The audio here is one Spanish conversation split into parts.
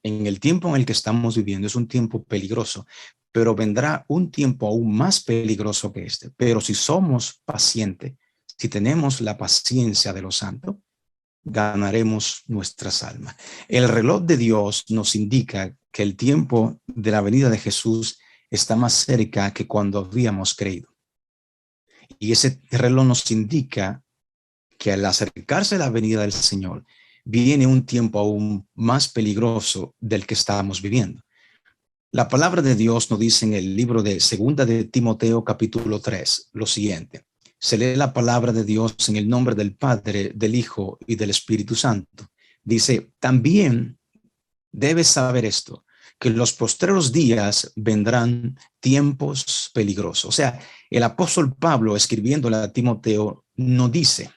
en el tiempo en el que estamos viviendo es un tiempo peligroso, pero vendrá un tiempo aún más peligroso que este. Pero si somos pacientes, si tenemos la paciencia de los santos, ganaremos nuestras almas. El reloj de Dios nos indica que el tiempo de la venida de Jesús está más cerca que cuando habíamos creído. Y ese reloj nos indica que al acercarse a la venida del Señor, viene un tiempo aún más peligroso del que estamos viviendo. La palabra de Dios nos dice en el libro de Segunda de Timoteo capítulo 3 lo siguiente. Se lee la palabra de Dios en el nombre del Padre, del Hijo y del Espíritu Santo. Dice, también debes saber esto, que en los postreros días vendrán tiempos peligrosos. O sea, el apóstol Pablo, escribiéndole a Timoteo, no dice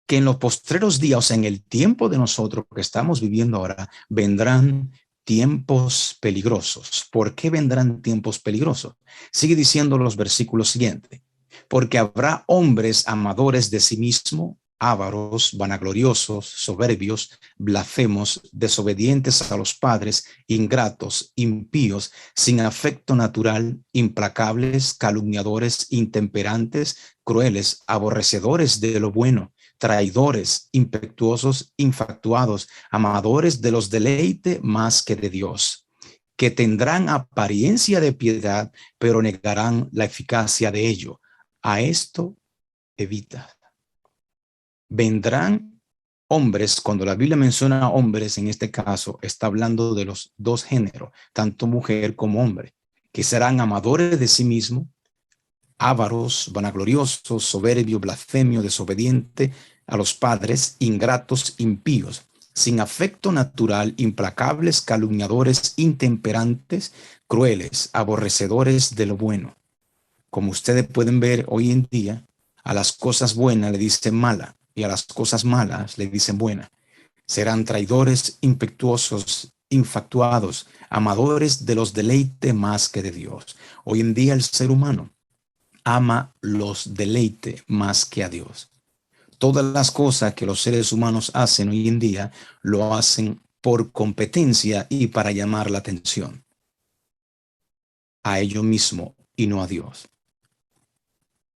que en los postreros días, o sea, en el tiempo de nosotros que estamos viviendo ahora, vendrán tiempos peligrosos. ¿Por qué vendrán tiempos peligrosos? Sigue diciendo los versículos siguientes. Porque habrá hombres amadores de sí mismo, ávaros, vanagloriosos, soberbios, blasfemos, desobedientes a los padres, ingratos, impíos, sin afecto natural, implacables, calumniadores, intemperantes, crueles, aborrecedores de lo bueno, traidores, impetuosos, infatuados, amadores de los deleites más que de Dios, que tendrán apariencia de piedad, pero negarán la eficacia de ello. A esto evita. Vendrán hombres, cuando la Biblia menciona hombres, en este caso, está hablando de los dos géneros, tanto mujer como hombre, que serán amadores de sí mismos, ávaros, vanagloriosos, soberbios, blasfemios, desobedientes a los padres, ingratos, impíos, sin afecto natural, implacables, calumniadores, intemperantes, crueles, aborrecedores de lo bueno. Como ustedes pueden ver hoy en día, a las cosas buenas le dicen mala y a las cosas malas le dicen buena. Serán traidores, impetuosos, infatuados, amadores de los deleites más que de Dios. Hoy en día el ser humano ama los deleites más que a Dios. Todas las cosas que los seres humanos hacen hoy en día lo hacen por competencia y para llamar la atención a ellos mismos y no a Dios.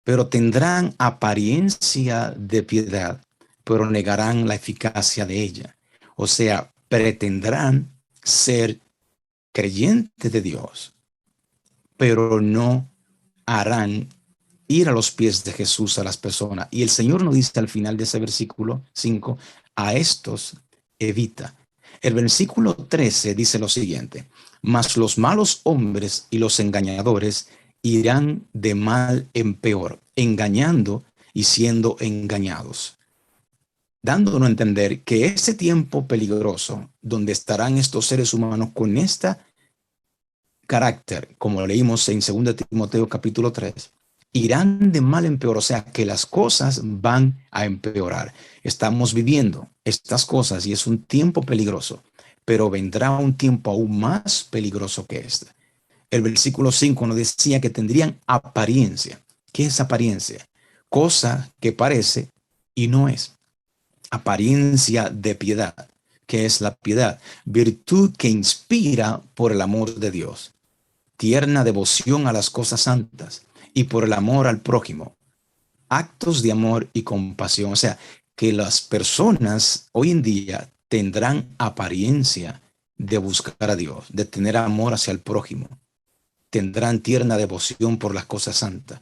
Pero tendrán apariencia de piedad, pero negarán la eficacia de ella. O sea, pretendrán ser creyentes de Dios, pero no harán ir a los pies de Jesús a las personas. Y el Señor nos dice al final de ese versículo 5, a estos evita. El versículo 13 dice lo siguiente, mas los malos hombres y los engañadores irán de mal en peor, engañando y siendo engañados, dándonos a entender que ese tiempo peligroso donde estarán estos seres humanos con este carácter, como leímos en 2 Timoteo capítulo 3, irán de mal en peor, o sea que las cosas van a empeorar. Estamos viviendo estas cosas y es un tiempo peligroso, pero vendrá un tiempo aún más peligroso que este. El versículo 5 nos decía que tendrían apariencia. ¿Qué es apariencia? Cosa que parece y no es. Apariencia de piedad. ¿Qué es la piedad? Virtud que inspira por el amor de Dios. Tierna devoción a las cosas santas y por el amor al prójimo. Actos de amor y compasión. O sea, que las personas hoy en día tendrán apariencia de buscar a Dios, de tener amor hacia el prójimo. Tendrán tierna devoción por las cosas santas.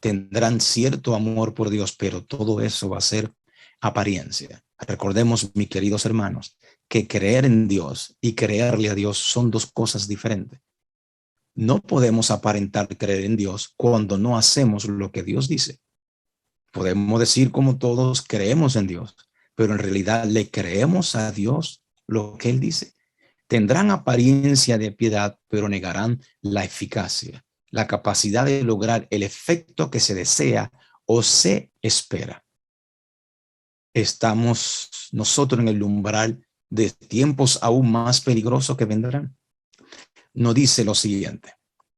Tendrán cierto amor por Dios, pero todo eso va a ser apariencia. Recordemos, mis queridos hermanos, que creer en Dios y creerle a Dios son dos cosas diferentes. No podemos aparentar creer en Dios cuando no hacemos lo que Dios dice. Podemos decir como todos creemos en Dios, pero en realidad le creemos a Dios lo que Él dice. Tendrán apariencia de piedad, pero negarán la eficacia, la capacidad de lograr el efecto que se desea o se espera. Estamos nosotros en el umbral de tiempos aún más peligrosos que vendrán. Nos dice lo siguiente.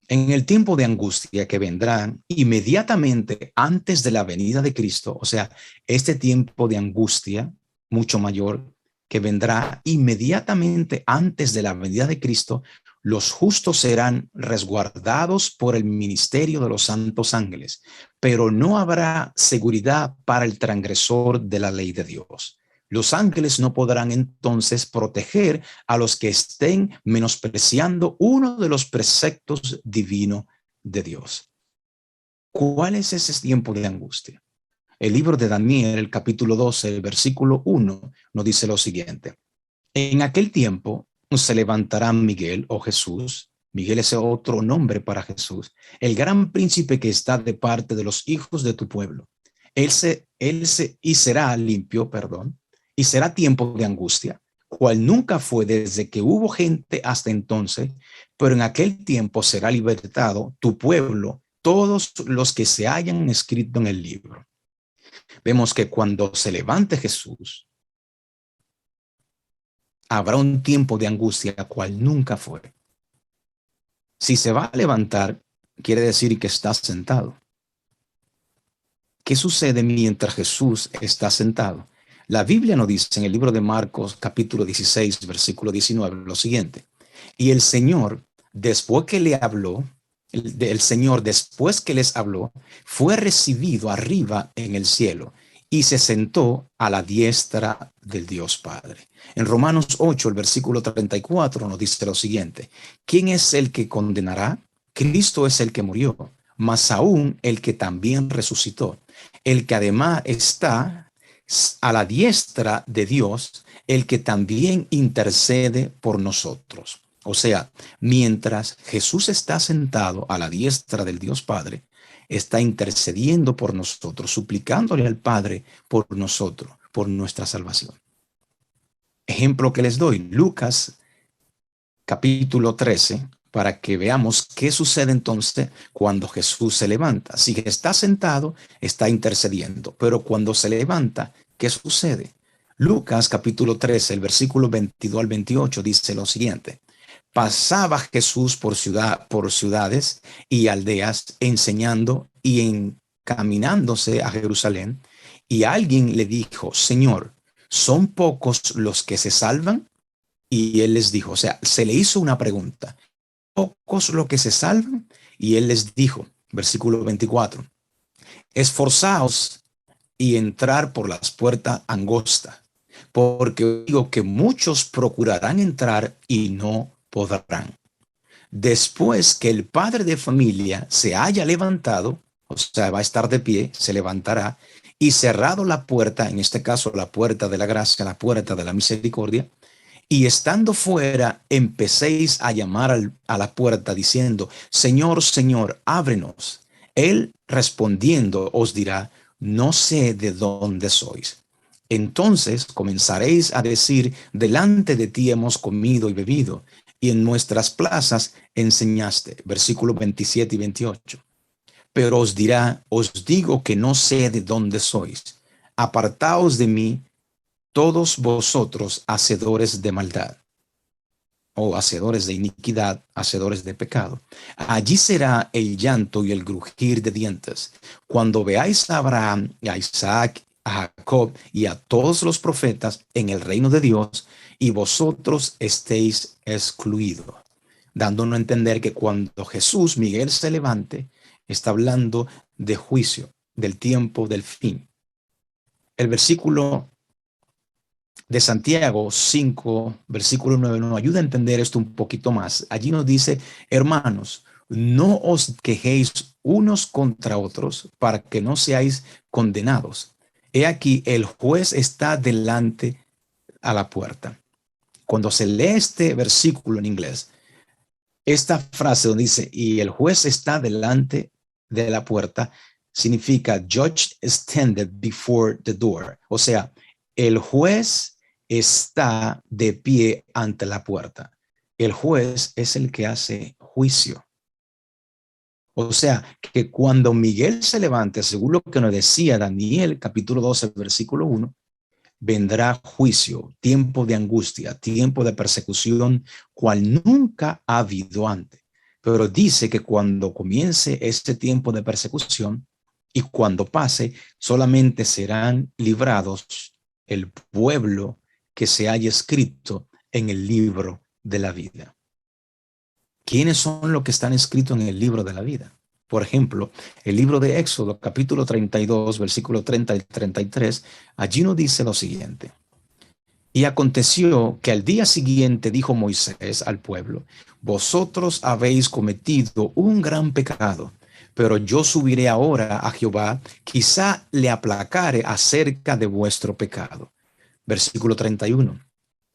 En el tiempo de angustia que vendrán inmediatamente antes de la venida de Cristo, o sea, este tiempo de angustia mucho mayor que vendrá inmediatamente antes de la venida de Cristo, los justos serán resguardados por el ministerio de los santos ángeles, pero no habrá seguridad para el transgresor de la ley de Dios. Los ángeles no podrán entonces proteger a los que estén menospreciando uno de los preceptos divinos de Dios. ¿Cuál es ese tiempo de angustia? El libro de Daniel, el capítulo 12, el versículo 1, nos dice lo siguiente. En aquel tiempo se levantará Miguel o Jesús. Miguel es otro nombre para Jesús, el gran príncipe que está de parte de los hijos de tu pueblo. Y será limpio, y será tiempo de angustia, cual nunca fue desde que hubo gente hasta entonces, pero en aquel tiempo será libertado tu pueblo, todos los que se hayan escrito en el libro. Vemos que cuando se levante Jesús, habrá un tiempo de angustia cual nunca fue. Si se va a levantar, quiere decir que está sentado. ¿Qué sucede mientras Jesús está sentado? La Biblia nos dice en el libro de Marcos, capítulo 16, versículo 19, lo siguiente. Y el Señor, después que le habló, el Señor, después que les habló, fue recibido arriba en el cielo y se sentó a la diestra del Dios Padre. En Romanos 8, el versículo 34 nos dice lo siguiente. ¿Quién es el que condenará? Cristo es el que murió, mas aún el que también resucitó, el que además está a la diestra de Dios, el que también intercede por nosotros. O sea, mientras Jesús está sentado a la diestra del Dios Padre, está intercediendo por nosotros, suplicándole al Padre por nosotros, por nuestra salvación. Ejemplo que les doy, Lucas capítulo 13, para que veamos qué sucede entonces cuando Jesús se levanta. Si está sentado, está intercediendo, pero cuando se levanta, ¿qué sucede? Lucas capítulo 13, el versículo 22 al 28 dice lo siguiente. Pasaba Jesús por ciudades y aldeas, enseñando y encaminándose a Jerusalén, y alguien le dijo, Señor, ¿son pocos los que se salvan? Y él les dijo, o sea, se le hizo una pregunta, ¿pocos los que se salvan? Y él les dijo, versículo 24, esforzaos y entrar por las puertas angostas, porque digo que muchos procurarán entrar y no podrán. Después que el padre de familia se haya levantado, o sea, va a estar de pie, se levantará, y cerrado la puerta, en este caso la puerta de la gracia, la puerta de la misericordia, y estando fuera, empecéis a llamar a la puerta diciendo, Señor, Señor, ábrenos. Él respondiendo os dirá, no sé de dónde sois. Entonces comenzaréis a decir, delante de ti hemos comido y bebido, y en nuestras plazas enseñaste. Versículos 27 y 28. Pero os dirá, os digo que no sé de dónde sois. Apartaos de mí, todos vosotros hacedores de maldad, o hacedores de iniquidad, hacedores de pecado. Allí será el llanto y el crujir de dientes, cuando veáis a Abraham, a Isaac, a Jacob y a todos los profetas en el reino de Dios, y vosotros estéis excluidos. Dándonos a entender que cuando Jesús, Miguel, se levante, está hablando de juicio, del tiempo del fin. El versículo de Santiago 5, versículo 9, nos ayuda a entender esto un poquito más. Allí nos dice, hermanos, no os quejéis unos contra otros para que no seáis condenados. He aquí, el juez está delante a la puerta. Cuando se lee este versículo en inglés, esta frase donde dice, y el juez está delante de la puerta, significa judge standeth before the door. O sea, el juez está de pie ante la puerta. El juez es el que hace juicio. O sea, que cuando Miguel se levante, según lo que nos decía Daniel, capítulo 12, versículo 1, vendrá juicio, tiempo de angustia, tiempo de persecución, cual nunca ha habido antes. Pero dice que cuando comience este tiempo de persecución y cuando pase, solamente serán librados el pueblo que se haya escrito en el libro de la vida. ¿Quiénes son los que están escritos en el libro de la vida? Por ejemplo, el libro de Éxodo, capítulo 32, versículo 30 y 33, allí nos dice lo siguiente. Y aconteció que al día siguiente dijo Moisés al pueblo: vosotros habéis cometido un gran pecado, pero yo subiré ahora a Jehová, quizá le aplacare acerca de vuestro pecado. Versículo 31.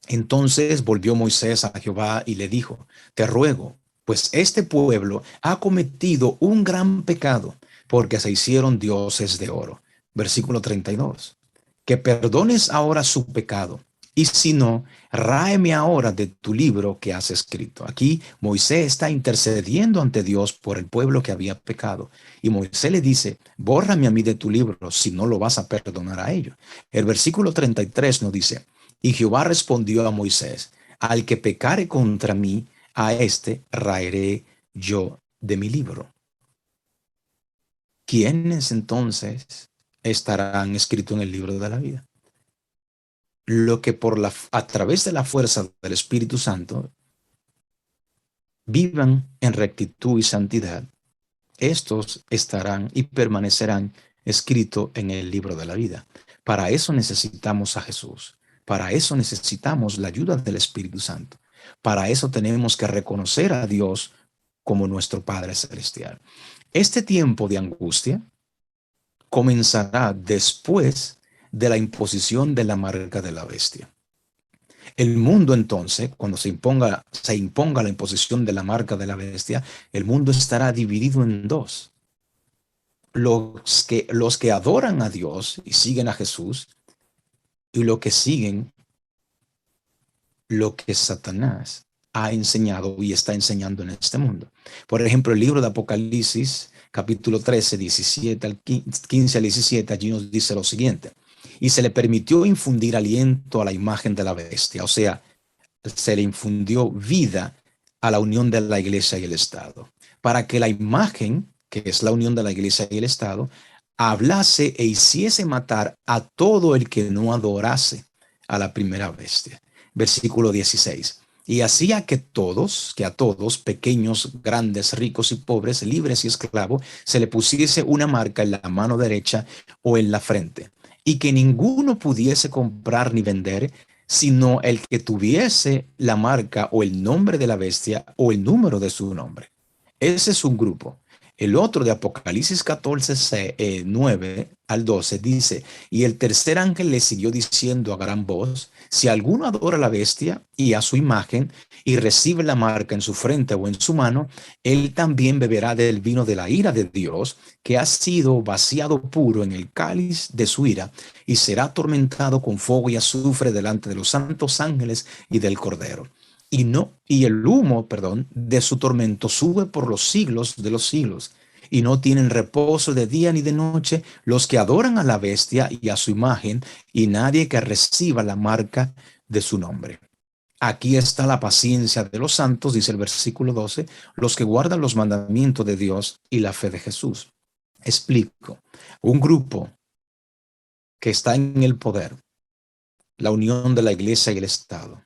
Entonces volvió Moisés a Jehová y le dijo: te ruego, pues este pueblo ha cometido un gran pecado, porque se hicieron dioses de oro. Versículo 32. Que perdones ahora su pecado, y si no, ráeme ahora de tu libro que has escrito. Aquí Moisés está intercediendo ante Dios por el pueblo que había pecado. Y Moisés le dice: bórrame a mí de tu libro, si no lo vas a perdonar a ellos. El versículo 33 nos dice: y Jehová respondió a Moisés: al que pecare contra mí, a éste raeré yo de mi libro. ¿Quiénes entonces estarán escritos en el libro de la vida? Lo que a través de la fuerza del Espíritu Santo vivan en rectitud y santidad, estos estarán y permanecerán escritos en el libro de la vida. Para eso necesitamos a Jesús. Para eso necesitamos la ayuda del Espíritu Santo. Para eso tenemos que reconocer a Dios como nuestro Padre Celestial. Este tiempo de angustia comenzará después de la imposición de la marca de la bestia. El mundo entonces, cuando se imponga la imposición de la marca de la bestia, el mundo estará dividido en dos. Los que adoran a Dios y siguen a Jesús, y los que siguen lo que Satanás ha enseñado y está enseñando en este mundo. Por ejemplo, el libro de Apocalipsis, capítulo 13, 17 al 15 al 17, allí nos dice lo siguiente: y se le permitió infundir aliento a la imagen de la bestia, o sea, se le infundió vida a la unión de la iglesia y el Estado, para que la imagen, que es la unión de la iglesia y el Estado, hablase e hiciese matar a todo el que no adorase a la primera bestia. Versículo 16. Y hacía que a todos, pequeños, grandes, ricos y pobres, libres y esclavos, se le pusiese una marca en la mano derecha o en la frente, y que ninguno pudiese comprar ni vender, sino el que tuviese la marca o el nombre de la bestia o el número de su nombre. Ese es un grupo. El otro de Apocalipsis 14, 9 al 12 dice: y el tercer ángel le siguió diciendo a gran voz: si alguno adora a la bestia y a su imagen y recibe la marca en su frente o en su mano, él también beberá del vino de la ira de Dios, que ha sido vaciado puro en el cáliz de su ira, y será atormentado con fuego y azufre delante de los santos ángeles y del Cordero. Y el humo, de su tormento sube por los siglos de los siglos. Y no tienen reposo de día ni de noche los que adoran a la bestia y a su imagen, y nadie que reciba la marca de su nombre. Aquí está la paciencia de los santos, dice el versículo 12, los que guardan los mandamientos de Dios y la fe de Jesús. Explico. Un grupo que está en el poder, la unión de la iglesia y el Estado,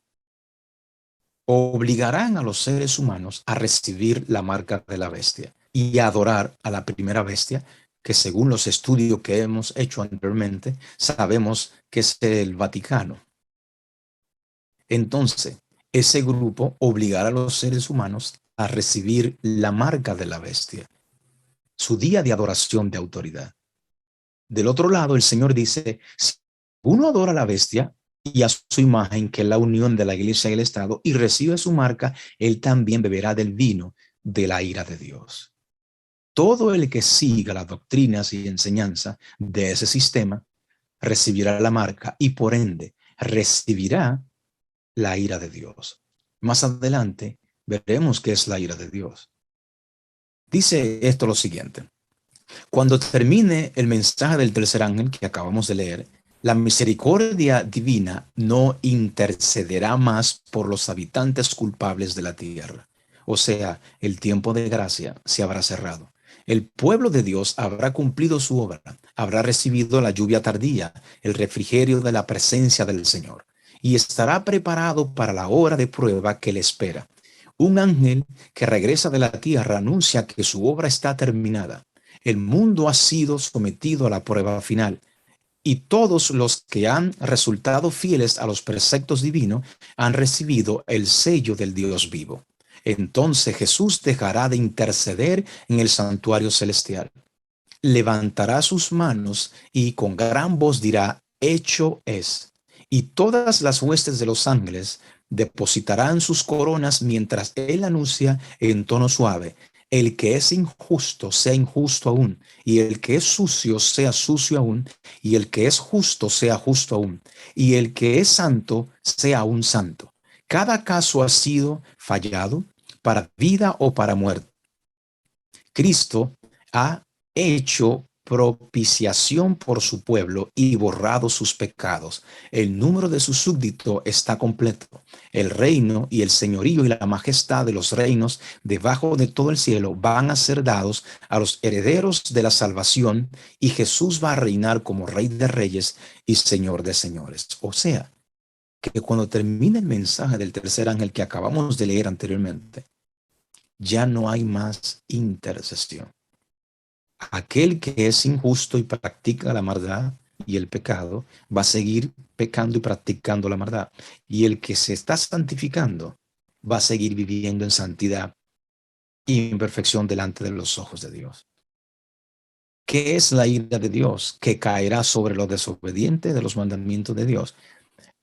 obligarán a los seres humanos a recibir la marca de la bestia y a adorar a la primera bestia, que según los estudios que hemos hecho anteriormente, sabemos que es el Vaticano. Entonces, ese grupo obligará a los seres humanos a recibir la marca de la bestia, su día de adoración de autoridad. Del otro lado, el Señor dice: si uno adora a la bestia y a su imagen, que es la unión de la iglesia y el Estado, y recibe su marca, él también beberá del vino de la ira de Dios. Todo el que siga las doctrinas y enseñanza de ese sistema recibirá la marca y por ende recibirá la ira de Dios. Más adelante veremos qué es la ira de Dios. Dice esto lo siguiente: cuando termine el mensaje del tercer ángel que acabamos de leer, la misericordia divina no intercederá más por los habitantes culpables de la tierra. O sea, el tiempo de gracia se habrá cerrado. El pueblo de Dios habrá cumplido su obra, habrá recibido la lluvia tardía, el refrigerio de la presencia del Señor. y estará preparado para la hora de prueba que le espera. Un ángel que regresa de la tierra anuncia que su obra está terminada. El mundo ha sido sometido a la prueba final y todos los que han resultado fieles a los preceptos divinos han recibido el sello del Dios vivo. Entonces Jesús dejará de interceder en el santuario celestial. Levantará sus manos y con gran voz dirá, hecho es. Y todas las huestes de los ángeles depositarán sus coronas mientras él anuncia en tono suave, el que es injusto sea injusto aún, y el que es sucio sea sucio aún, y el que es justo sea justo aún, y el que es santo sea aún santo. Cada caso ha sido fallado para vida o para muerte. Cristo ha hecho propiciación por su pueblo y borrado sus pecados. El número de sus súbditos está completo. El reino y el señorío y la majestad de los reinos debajo de todo el cielo van a ser dados a los herederos de la salvación, y Jesús va a reinar como Rey de Reyes y Señor de Señores. O sea, que cuando termine el mensaje del tercer ángel que acabamos de leer anteriormente, ya no hay más intercesión. Aquel que es injusto y practica la maldad y el pecado va a seguir pecando y practicando la maldad. Y el que se está santificando va a seguir viviendo en santidad y en perfección delante de los ojos de Dios. ¿Qué es la ira de Dios? Que caerá sobre los desobedientes de los mandamientos de Dios.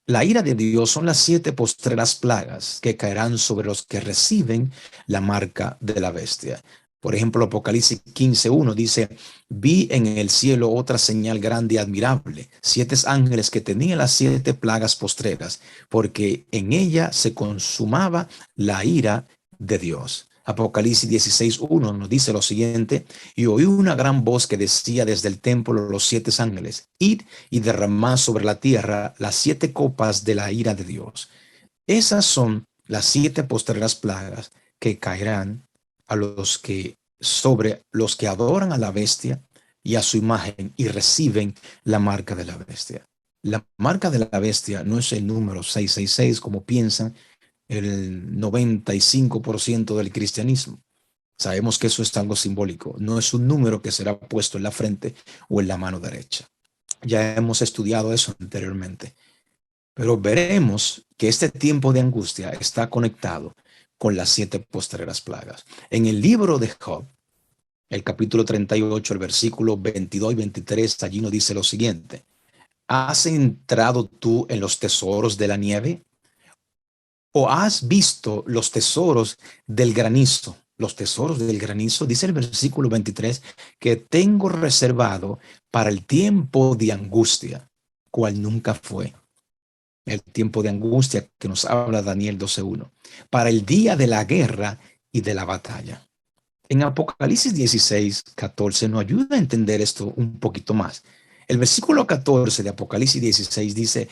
La ira de Dios son las 7 postreras plagas que caerán sobre los que reciben la marca de la bestia. Por ejemplo, Apocalipsis 15:1 dice, vi en el cielo otra señal grande y admirable, 7 ángeles que tenían las 7 plagas postreras, porque en ella se consumaba la ira de Dios. Apocalipsis 16:1 nos dice lo siguiente, y oí una gran voz que decía desde el templo los 7 ángeles, id y derramad sobre la tierra las 7 copas de la ira de Dios. Esas son las 7 postreras plagas que caerán a los que sobre los que adoran a la bestia y a su imagen y reciben la marca de la bestia. La marca de la bestia no es el número 666 como piensan el 95% del cristianismo. Sabemos que eso es algo simbólico, no es un número que será puesto en la frente o en la mano derecha. Ya hemos estudiado eso anteriormente, pero veremos que este tiempo de angustia está conectado con las 7 postreras plagas. En el libro de Job, el capítulo 38, el versículo 22 y 23, allí nos dice lo siguiente, ¿has entrado tú en los tesoros de la nieve? ¿O has visto los tesoros del granizo? Los tesoros del granizo, dice el versículo 23, que tengo reservado para el tiempo de angustia, cual nunca fue. El tiempo de angustia que nos habla Daniel 12:1, para el día de la guerra y de la batalla. En Apocalipsis 16:14 nos ayuda a entender esto un poquito más. El versículo 14 de Apocalipsis 16 dice,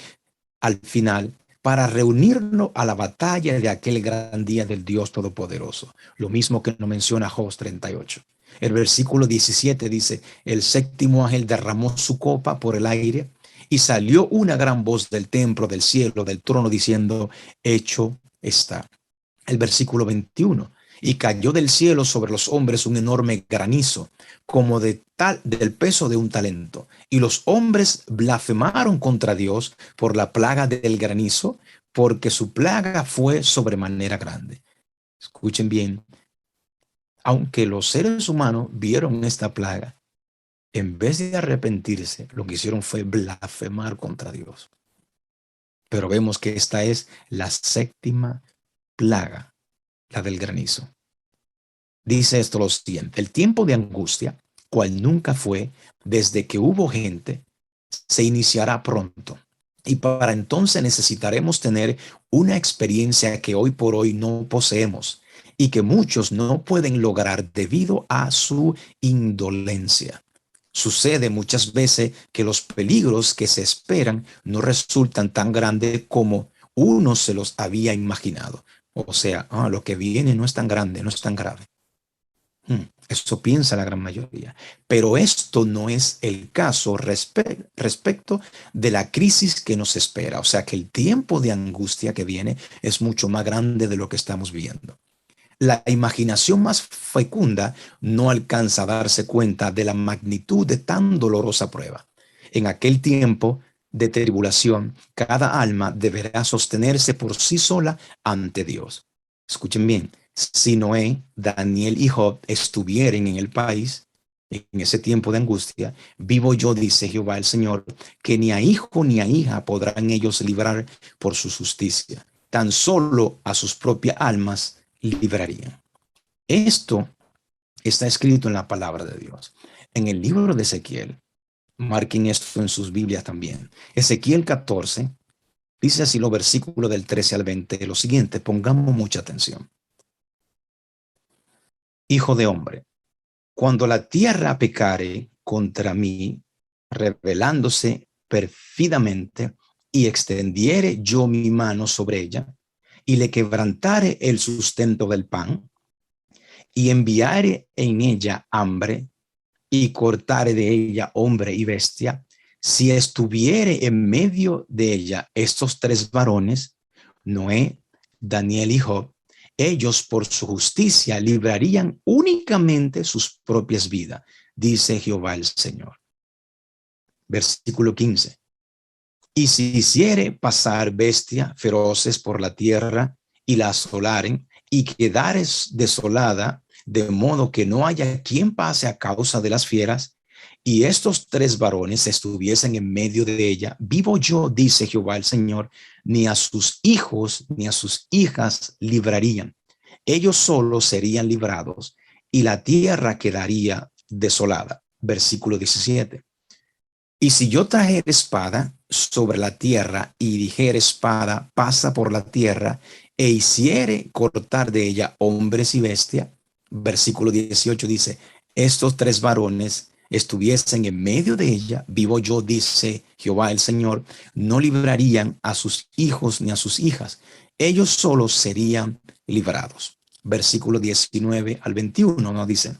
al final, para reunirnos a la batalla de aquel gran día del Dios Todopoderoso. Lo mismo que nos menciona Job 38. El versículo 17 dice, el séptimo ángel derramó su copa por el aire y salió una gran voz del templo, del cielo, del trono, diciendo, hecho está. El versículo 21, y cayó del cielo sobre los hombres un enorme granizo, como del peso de un talento. Y los hombres blasfemaron contra Dios por la plaga del granizo, porque su plaga fue sobremanera grande. Escuchen bien, aunque los seres humanos vieron esta plaga, en vez de arrepentirse, lo que hicieron fue blasfemar contra Dios. Pero vemos que esta es la 7ª plaga, la del granizo. Dice esto lo siguiente, el tiempo de angustia, cual nunca fue desde que hubo gente, se iniciará pronto. Y para entonces necesitaremos tener una experiencia que hoy por hoy no poseemos y que muchos no pueden lograr debido a su indolencia. Sucede muchas veces que los peligros que se esperan no resultan tan grandes como uno se los había imaginado. O sea, lo que viene no es tan grande, no es tan grave. Eso piensa la gran mayoría. Pero esto no es el caso respecto de la crisis que nos espera. O sea que el tiempo de angustia que viene es mucho más grande de lo que estamos viendo. La imaginación más fecunda no alcanza a darse cuenta de la magnitud de tan dolorosa prueba. En aquel tiempo de tribulación, cada alma deberá sostenerse por sí sola ante Dios. Escuchen bien, si Noé, Daniel y Job estuvieren en el país, en ese tiempo de angustia, vivo yo, dice Jehová el Señor, que ni a hijo ni a hija podrán ellos librar por su justicia. Tan solo a sus propias almas librarían. Esto está escrito en la palabra de Dios. En el libro de Ezequiel, marquen esto en sus Biblias también. Ezequiel 14 dice así los versículos del 13 al 20, lo siguiente, pongamos mucha atención. Hijo de hombre, cuando la tierra pecare contra mí, rebelándose perfidamente, y extendiere yo mi mano sobre ella, y le quebrantare el sustento del pan, y enviare en ella hambre, y cortare de ella hombre y bestia, si estuviere en medio de ella estos tres varones, Noé, Daniel y Job, ellos por su justicia librarían únicamente sus propias vidas, dice Jehová el Señor. Versículo 15. Y si hiciere pasar bestia feroces por la tierra y la asolaren y quedares desolada, de modo que no haya quien pase a causa de las fieras, y estos tres varones estuviesen en medio de ella, vivo yo, dice Jehová el Señor, ni a sus hijos ni a sus hijas librarían. Ellos solos serían librados y la tierra quedaría desolada. Versículo 17. Y si yo trajera espada sobre la tierra y dijera espada pasa por la tierra e hiciere cortar de ella hombres y bestia, versículo 18 dice, estos tres varones estuviesen en medio de ella, vivo yo, dice Jehová el Señor, no librarían a sus hijos ni a sus hijas, ellos solos serían librados. Versículo 19 al 21 nos dice,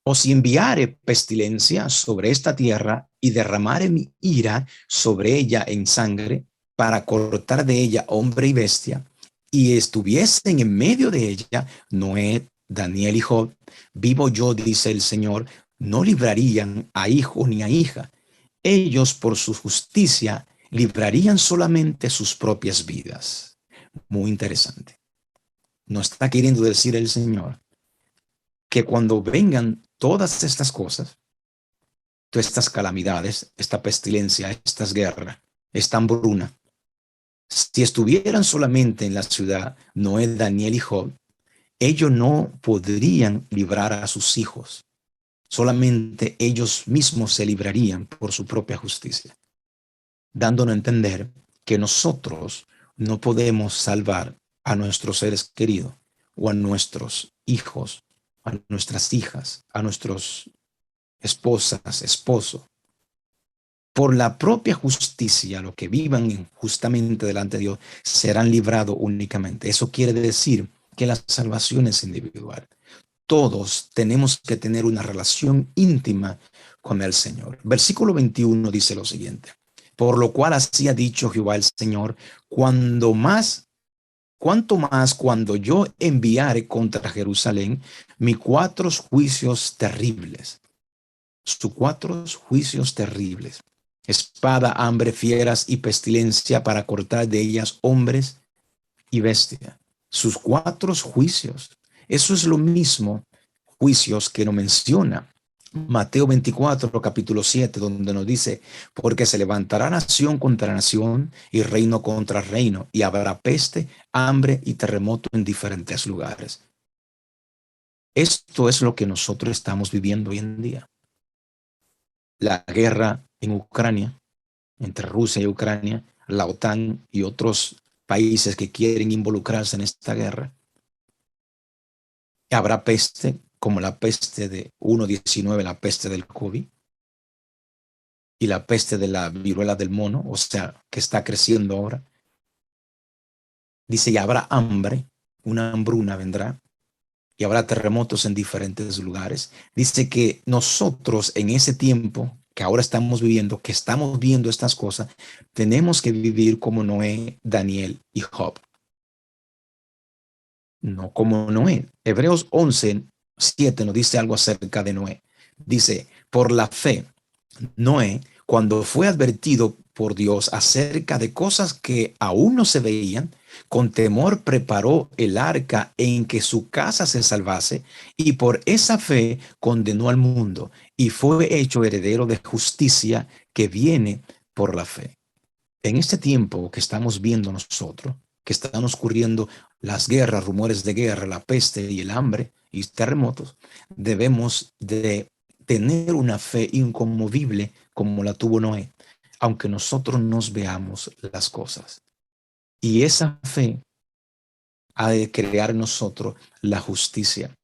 o si enviare pestilencia sobre esta tierra y derramare mi ira sobre ella en sangre para cortar de ella hombre y bestia, y estuviesen en medio de ella Noé, Daniel y Job, vivo yo, dice el Señor, no librarían a hijo ni a hija. Ellos por su justicia librarían solamente sus propias vidas. Muy interesante. No está queriendo decir el Señor que cuando vengan todas estas cosas, todas estas calamidades, esta pestilencia, estas guerras, esta hambruna, si estuvieran solamente en la ciudad Noé, Daniel y Job, ellos no podrían librar a sus hijos. Solamente ellos mismos se librarían por su propia justicia, dándonos a entender que nosotros no podemos salvar a nuestros seres queridos o a nuestros hijos, a nuestras hijas, a nuestros esposas, esposos, por la propia justicia, lo que vivan justamente delante de Dios, serán librados únicamente. Eso quiere decir que la salvación es individual. Todos tenemos que tener una relación íntima con el Señor. Versículo 21 dice lo siguiente. Por lo cual así ha dicho Jehová el Señor, cuanto más cuando yo enviare contra Jerusalén mis cuatro juicios terribles. Sus cuatro juicios terribles. Espada, hambre, fieras y pestilencia para cortar de ellas hombres y bestia. Sus cuatro juicios. Eso es lo mismo, juicios que no menciona Mateo 24, capítulo 7, donde nos dice, porque se levantará nación contra nación y reino contra reino, y habrá peste, hambre y terremoto en diferentes lugares. Esto es lo que nosotros estamos viviendo hoy en día. La guerra en Ucrania, entre Rusia y Ucrania, la OTAN y otros países que quieren involucrarse en esta guerra. Habrá peste, como la peste de 1.19, la peste del COVID, y la peste de la viruela del mono, o sea, que está creciendo ahora. Dice, y habrá hambre, una hambruna vendrá, y habrá terremotos en diferentes lugares. Dice que nosotros en ese tiempo que ahora estamos viviendo, que estamos viendo estas cosas, tenemos que vivir como Noé, Daniel y Job. No como Noé. Hebreos 11:7 nos dice algo acerca de Noé. Dice, por la fe, Noé, cuando fue advertido por Dios acerca de cosas que aún no se veían, con temor preparó el arca en que su casa se salvase, y por esa fe condenó al mundo y fue hecho heredero de justicia que viene por la fe. En este tiempo que estamos viendo nosotros, que están ocurriendo las guerras, rumores de guerra, la peste y el hambre y terremotos, debemos de tener una fe inconmovible como la tuvo Noé, aunque nosotros nos veamos las cosas. Y esa fe ha de crear en nosotros la justicia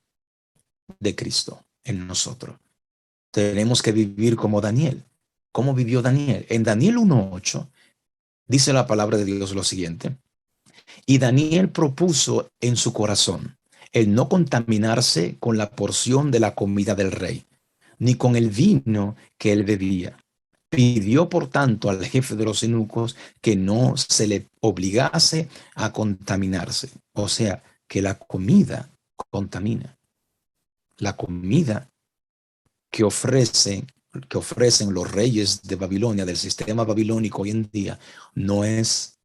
de Cristo en nosotros. Tenemos que vivir como Daniel. ¿Cómo vivió Daniel? En Daniel 1:8 dice la palabra de Dios lo siguiente: y Daniel propuso en su corazón el no contaminarse con la porción de la comida del rey, ni con el vino que él bebía. Pidió, por tanto, al jefe de los eunucos que no se le obligase a contaminarse. O sea, que la comida contamina. La comida que ofrecen los reyes de Babilonia, del sistema babilónico hoy en día, no es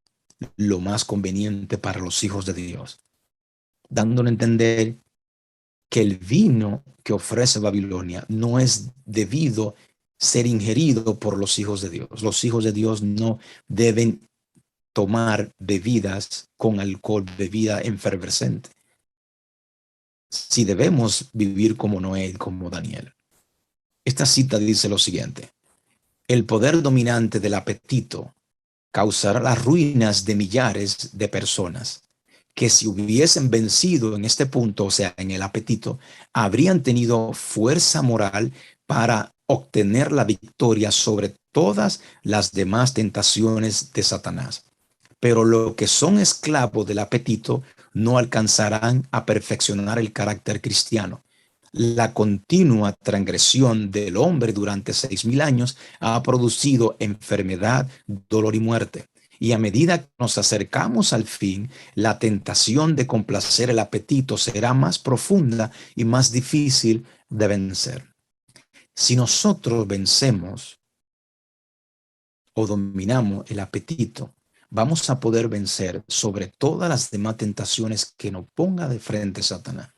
lo más conveniente para los hijos de Dios, dándole a entender que el vino que ofrece Babilonia no es debido ser ingerido por los hijos de Dios. Los hijos de Dios no deben tomar bebidas con alcohol, bebida efervescente. Si debemos vivir como Noé, como Daniel. Esta cita dice lo siguiente: el poder dominante del apetito causará las ruinas de millares de personas que, si hubiesen vencido en este punto, o sea, en el apetito, habrían tenido fuerza moral para obtener la victoria sobre todas las demás tentaciones de Satanás. Pero los que son esclavos del apetito no alcanzarán a perfeccionar el carácter cristiano. La continua transgresión del hombre durante 6,000 años ha producido enfermedad, dolor y muerte. Y a medida que nos acercamos al fin, la tentación de complacer el apetito será más profunda y más difícil de vencer. Si nosotros vencemos o dominamos el apetito, vamos a poder vencer sobre todas las demás tentaciones que nos ponga de frente Satanás.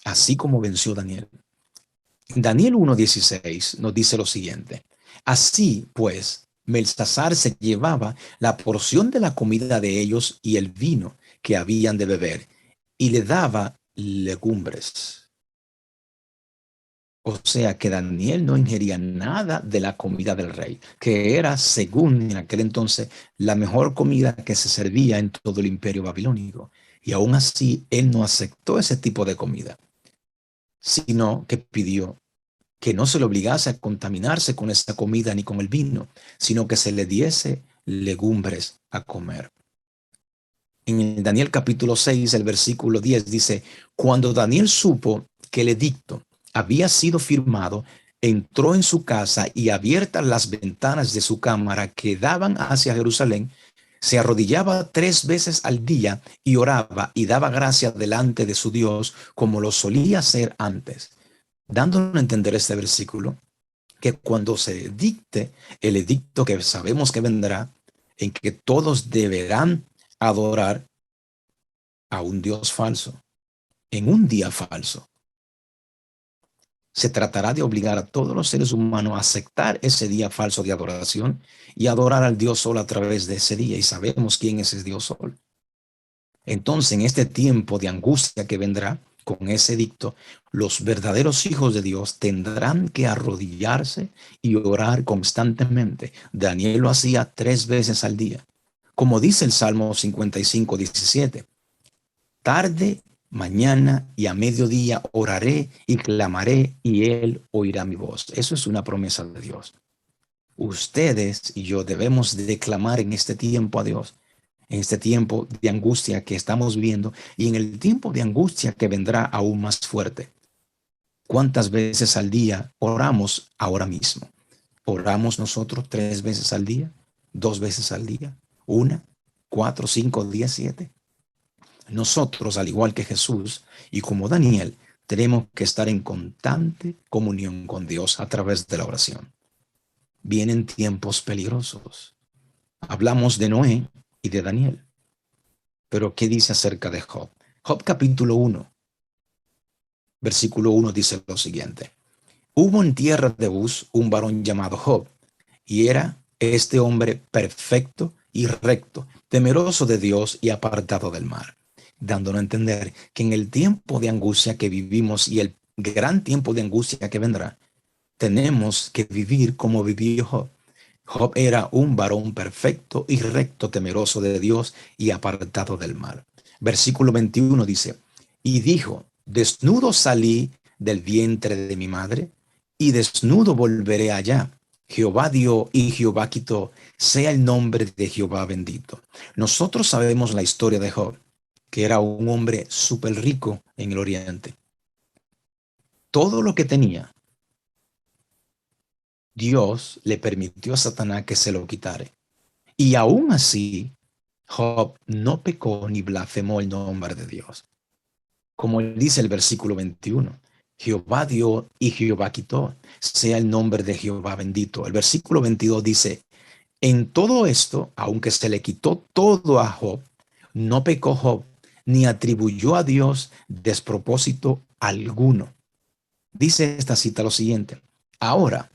Así como venció Daniel. Daniel 1:16 nos dice lo siguiente: así pues, Belsasar se llevaba la porción de la comida de ellos y el vino que habían de beber, y le daba legumbres. O sea que Daniel no ingería nada de la comida del rey, que era, según en aquel entonces, la mejor comida que se servía en todo el imperio babilónico. Y aún así, él no aceptó ese tipo de comida, sino que pidió que no se le obligase a contaminarse con esta comida ni con el vino, sino que se le diese legumbres a comer. En Daniel capítulo 6, el versículo 10 dice: cuando Daniel supo que el edicto había sido firmado, entró en su casa y, abiertas las ventanas de su cámara que daban hacia Jerusalén, se arrodillaba 3 veces al día y oraba y daba gracias delante de su Dios como lo solía hacer antes, dándonos a entender este versículo que cuando se dicte el edicto que sabemos que vendrá, en que todos deberán adorar a un Dios falso, en un día falso, se tratará de obligar a todos los seres humanos a aceptar ese día falso de adoración y adorar al Dios Sol a través de ese día. Y sabemos quién es ese Dios Sol. Entonces, en este tiempo de angustia que vendrá con ese edicto, los verdaderos hijos de Dios tendrán que arrodillarse y orar constantemente. Daniel lo hacía 3 veces al día. Como dice el Salmo 55:17, tarde, mañana y a mediodía oraré y clamaré y él oirá mi voz. Eso es una promesa de Dios. Ustedes y yo debemos de clamar en este tiempo a Dios. en este tiempo de angustia que estamos viviendo y en el tiempo de angustia que vendrá aún más fuerte. ¿Cuántas veces al día oramos ahora mismo? ¿Oramos nosotros 3 veces al día? ¿2 veces al día? ¿Una? ¿4, 5, 10, 7? Nosotros, al igual que Jesús y como Daniel, tenemos que estar en constante comunión con Dios a través de la oración. Vienen tiempos peligrosos. Hablamos de Noé y de Daniel. Pero ¿qué dice acerca de Job? Job capítulo 1, versículo 1 dice lo siguiente. Hubo en tierra de Uz un varón llamado Job, y era este hombre perfecto y recto, temeroso de Dios y apartado del mal, dándonos a entender que en el tiempo de angustia que vivimos y el gran tiempo de angustia que vendrá, tenemos que vivir como vivió Job. Job era un varón perfecto y recto, temeroso de Dios y apartado del mal. Versículo 21 dice, y dijo, desnudo salí del vientre de mi madre, y desnudo volveré allá. Jehová dio y Jehová quitó, sea el nombre de Jehová bendito. Nosotros sabemos la historia de Job, que era un hombre súper rico en el oriente. Todo lo que tenía, Dios le permitió a Satanás que se lo quitara. Y aún así, Job no pecó ni blasfemó el nombre de Dios. Como dice el versículo 21, Jehová dio y Jehová quitó, sea el nombre de Jehová bendito. El versículo 22 dice, en todo esto, aunque se le quitó todo a Job, no pecó Job, ni atribuyó a Dios despropósito alguno. Dice esta cita lo siguiente, ahora,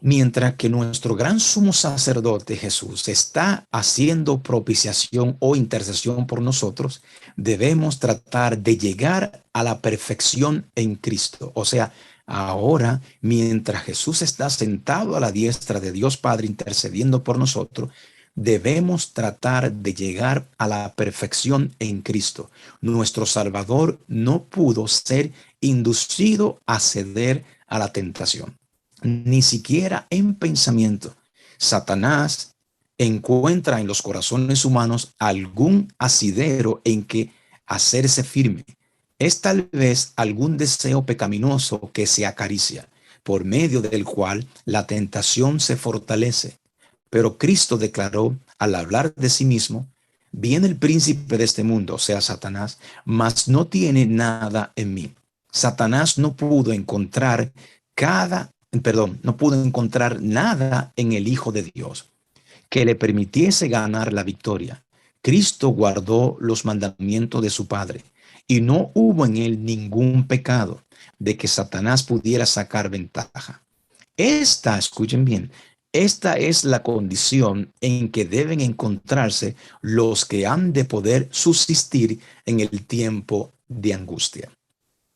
mientras que nuestro gran sumo sacerdote Jesús está haciendo propiciación o intercesión por nosotros, debemos tratar de llegar a la perfección en Cristo. O sea, ahora, mientras Jesús está sentado a la diestra de Dios Padre intercediendo por nosotros, debemos tratar de llegar a la perfección en Cristo. Nuestro Salvador no pudo ser inducido a ceder a la tentación, ni siquiera en pensamiento. Satanás encuentra en los corazones humanos algún asidero en que hacerse firme. Es tal vez algún deseo pecaminoso que se acaricia, por medio del cual la tentación se fortalece. Pero Cristo declaró al hablar de sí mismo, viene el príncipe de este mundo, o sea, Satanás, mas no tiene nada en mí. Satanás no pudo encontrar no pudo encontrar nada en el Hijo de Dios que le permitiese ganar la victoria. Cristo guardó los mandamientos de su Padre y no hubo en él ningún pecado de que Satanás pudiera sacar ventaja. Escuchen bien, esta es la condición en que deben encontrarse los que han de poder subsistir en el tiempo de angustia,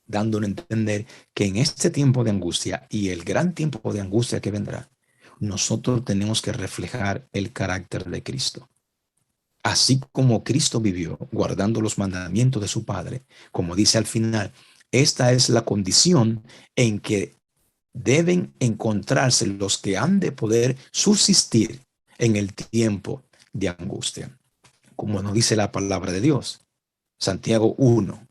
dándonos a entender que en este tiempo de angustia y el gran tiempo de angustia que vendrá, nosotros tenemos que reflejar el carácter de Cristo. Así como Cristo vivió guardando los mandamientos de su Padre, como dice al final, esta es la condición en que deben encontrarse los que han de poder subsistir en el tiempo de angustia, como nos dice la palabra de Dios. Santiago 1,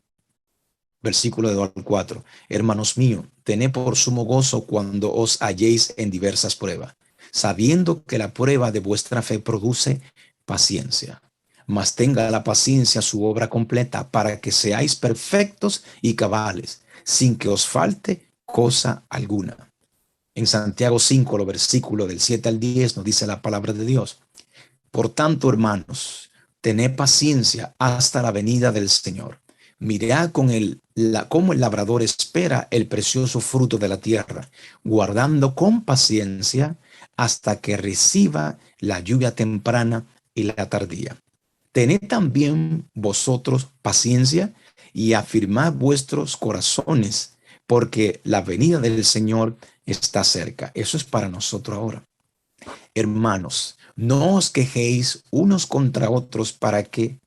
versículo de 2 al 4. Hermanos míos, tened por sumo gozo cuando os halléis en diversas pruebas, sabiendo que la prueba de vuestra fe produce paciencia. Mas tenga la paciencia su obra completa, para que seáis perfectos y cabales, sin que os falte cosa alguna. En Santiago 5, los versículos del 7 al 10, nos dice la palabra de Dios. Por tanto, hermanos, tened paciencia hasta la venida del Señor. Mirad cómo el labrador espera el precioso fruto de la tierra, guardando con paciencia hasta que reciba la lluvia temprana y la tardía. Tened también vosotros paciencia y afirmad vuestros corazones, porque la venida del Señor está cerca. Eso es para nosotros ahora. Hermanos, no os quejéis unos contra otros para que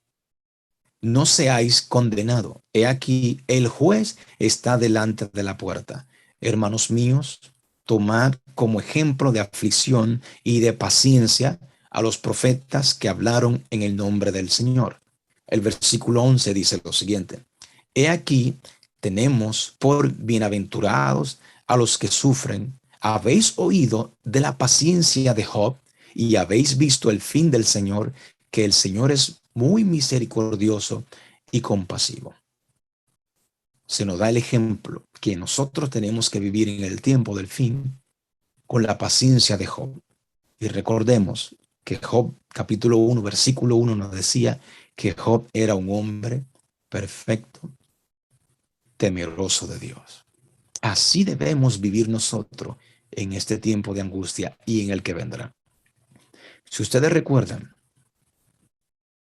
no seáis condenados. He aquí, el juez está delante de la puerta. Hermanos míos, tomad como ejemplo de aflicción y de paciencia a los profetas que hablaron en el nombre del Señor. El versículo 11 dice lo siguiente: He aquí, tenemos por bienaventurados a los que sufren. Habéis oído de la paciencia de Job y habéis visto el fin del Señor, que el Señor es muy misericordioso y compasivo. Se nos da el ejemplo que nosotros tenemos que vivir en el tiempo del fin con la paciencia de Job. Y recordemos que Job, capítulo 1, versículo 1, nos decía que Job era un hombre perfecto, temeroso de Dios. Así debemos vivir nosotros en este tiempo de angustia y en el que vendrá. Si ustedes recuerdan,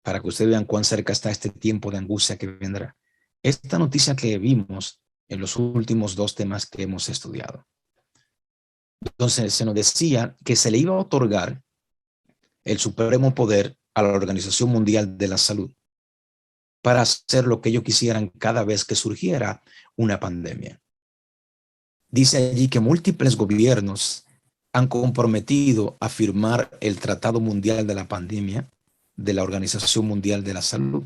para que ustedes vean cuán cerca está este tiempo de angustia que vendrá, esta noticia que vimos en los últimos dos temas que hemos estudiado. Entonces se nos decía que se le iba a otorgar el supremo poder a la Organización Mundial de la Salud para hacer lo que ellos quisieran cada vez que surgiera una pandemia. Dice allí que múltiples gobiernos han comprometido a firmar el Tratado Mundial de la Pandemia de la Organización Mundial de la Salud.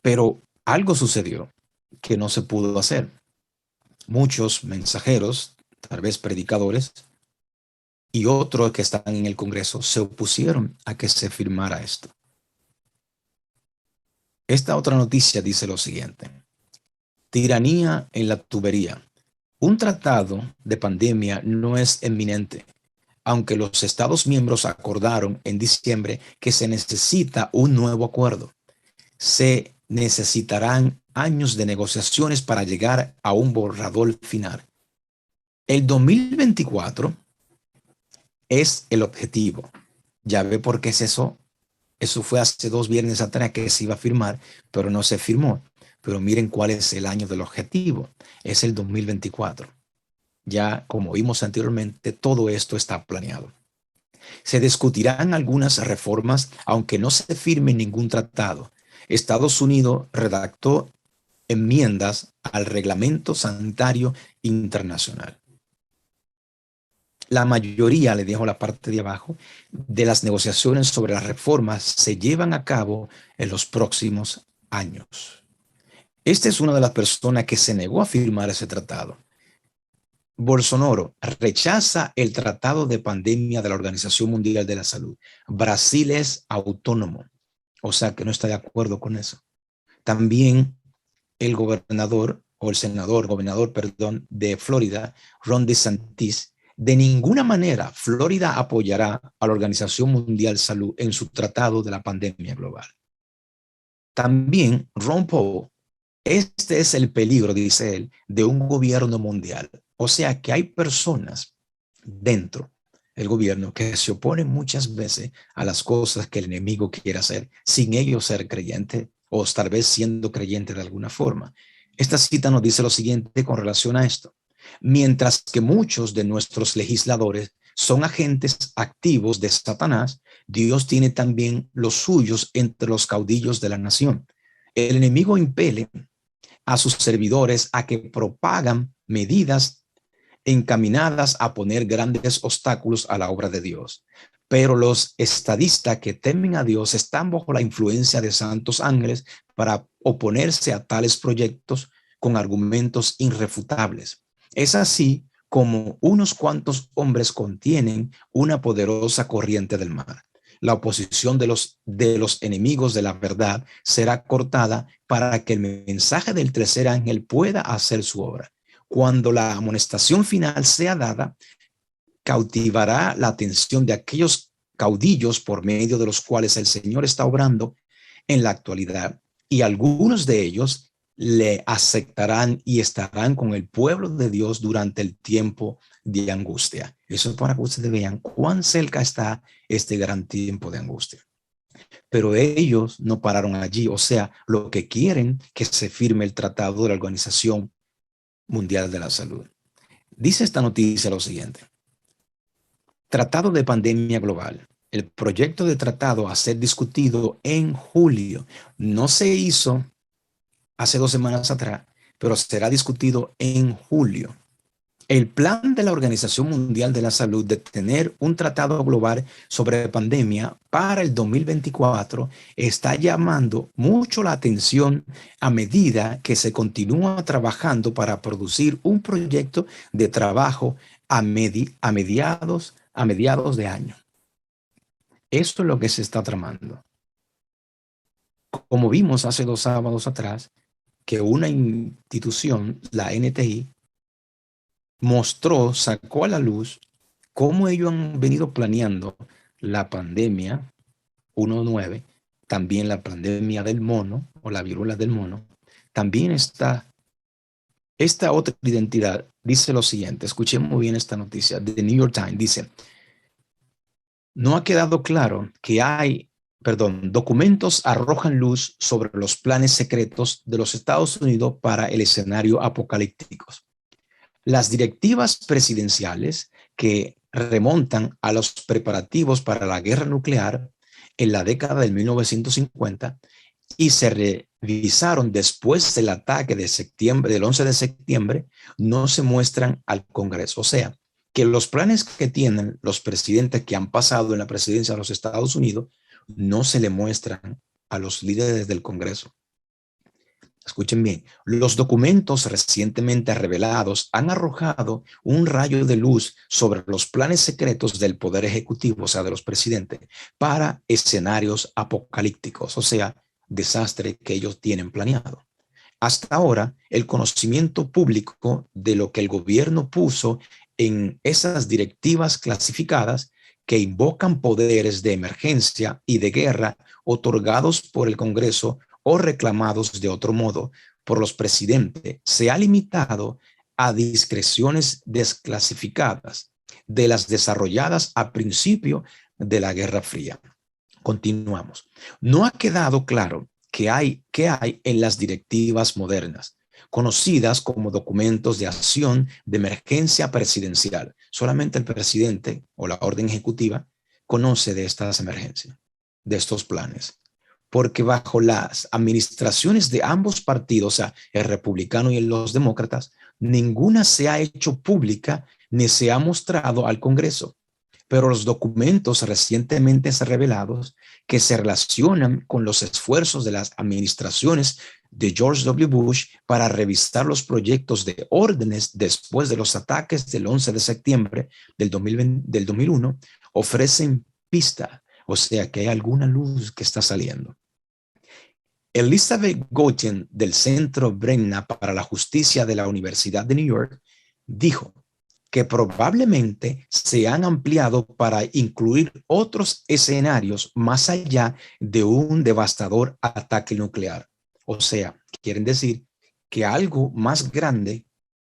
Pero algo sucedió que no se pudo hacer. Muchos mensajeros, tal vez predicadores, y otros que están en el Congreso se opusieron a que se firmara esto. Esta otra noticia dice lo siguiente: tiranía en la tubería. Un tratado de pandemia no es inminente, aunque los Estados miembros acordaron en diciembre que se necesita un nuevo acuerdo. Se necesitarán años de negociaciones para llegar a un borrador final. El 2024 es el objetivo. Ya ve por qué es eso. Eso fue hace 2 viernes atrás que se iba a firmar, pero no se firmó. Pero miren cuál es el año del objetivo. Es el 2024. Ya, como vimos anteriormente, todo esto está planeado. Se discutirán algunas reformas, aunque no se firme ningún tratado. Estados Unidos redactó enmiendas al Reglamento Sanitario Internacional. La mayoría, le dejo la parte de abajo, de las negociaciones sobre las reformas se llevan a cabo en los próximos años. Esta es una de las personas que se negó a firmar ese tratado. Bolsonaro rechaza el tratado de pandemia de la Organización Mundial de la Salud. Brasil es autónomo, o sea que no está de acuerdo con eso. También el gobernador, perdón, de Florida, Ron DeSantis, de ninguna manera Florida apoyará a la Organización Mundial de Salud en su tratado de la pandemia global. También Ron Paul, este es el peligro, dice él, de un gobierno mundial. O sea que hay personas dentro del gobierno que se oponen muchas veces a las cosas que el enemigo quiere hacer sin ellos ser creyentes o tal vez siendo creyentes de alguna forma. Esta cita nos dice lo siguiente con relación a esto: mientras que muchos de nuestros legisladores son agentes activos de Satanás, Dios tiene también los suyos entre los caudillos de la nación. El enemigo impele a sus servidores a que propagan medidas encaminadas a poner grandes obstáculos a la obra de Dios. Pero los estadistas que temen a Dios están bajo la influencia de santos ángeles para oponerse a tales proyectos con argumentos irrefutables. Es así como unos cuantos hombres contienen una poderosa corriente del mar. La oposición de los enemigos de la verdad será cortada para que el mensaje del tercer ángel pueda hacer su obra. Cuando la amonestación final sea dada, cautivará la atención de aquellos caudillos por medio de los cuales el Señor está obrando en la actualidad, y algunos de ellos le aceptarán y estarán con el pueblo de Dios durante el tiempo de angustia. Eso es para que ustedes vean cuán cerca está este gran tiempo de angustia. Pero ellos no pararon allí, o sea, lo que quieren que se firme el tratado de la Organización Mundial de la Salud. Dice esta noticia lo siguiente: tratado de pandemia global. El proyecto de tratado a ser discutido en julio no se hizo hace 2 semanas atrás, pero será discutido en julio. El plan de la Organización Mundial de la Salud de tener un tratado global sobre pandemia para el 2024 está llamando mucho la atención a medida que se continúa trabajando para producir un proyecto de trabajo a mediados de año. Esto es lo que se está tramando. Como vimos hace 2 sábados atrás, que una institución, la NTI, sacó a la luz cómo ellos han venido planeando la pandemia 1.9, también la pandemia del mono o la viruela del mono. También está esta otra identidad. Dice lo siguiente, escuchen muy bien esta noticia de New York Times. Dice, no ha quedado claro que documentos arrojan luz sobre los planes secretos de los Estados Unidos para el escenario apocalíptico. Las directivas presidenciales que remontan a los preparativos para la guerra nuclear en la década de 1950 y se revisaron después del ataque de septiembre, del 11 de septiembre, no se muestran al Congreso. O sea, que los planes que tienen los presidentes que han pasado en la presidencia de los Estados Unidos no se le muestran a los líderes del Congreso. Escuchen bien, los documentos recientemente revelados han arrojado un rayo de luz sobre los planes secretos del Poder Ejecutivo, o sea, de los presidentes, para escenarios apocalípticos, o sea, desastre que ellos tienen planeado. Hasta ahora, el conocimiento público de lo que el gobierno puso en esas directivas clasificadas que invocan poderes de emergencia y de guerra otorgados por el Congreso o reclamados de otro modo por los presidentes, se ha limitado a discreciones desclasificadas de las desarrolladas a principio de la Guerra Fría. Continuamos. No ha quedado claro qué hay en las directivas modernas, conocidas como documentos de acción de emergencia presidencial. Solamente el presidente o la orden ejecutiva conoce de estas emergencias, de estos planes. Porque bajo las administraciones de ambos partidos, o sea, el republicano y los demócratas, ninguna se ha hecho pública ni se ha mostrado al Congreso. Pero los documentos recientemente revelados que se relacionan con los esfuerzos de las administraciones de George W. Bush para revisar los proyectos de órdenes después de los ataques del 11 de septiembre del 2001 ofrecen pista, o sea que hay alguna luz que está saliendo. Elizabeth Goten del Centro Brennan para la Justicia de la Universidad de New York dijo que probablemente se han ampliado para incluir otros escenarios más allá de un devastador ataque nuclear. O sea, quieren decir que algo más grande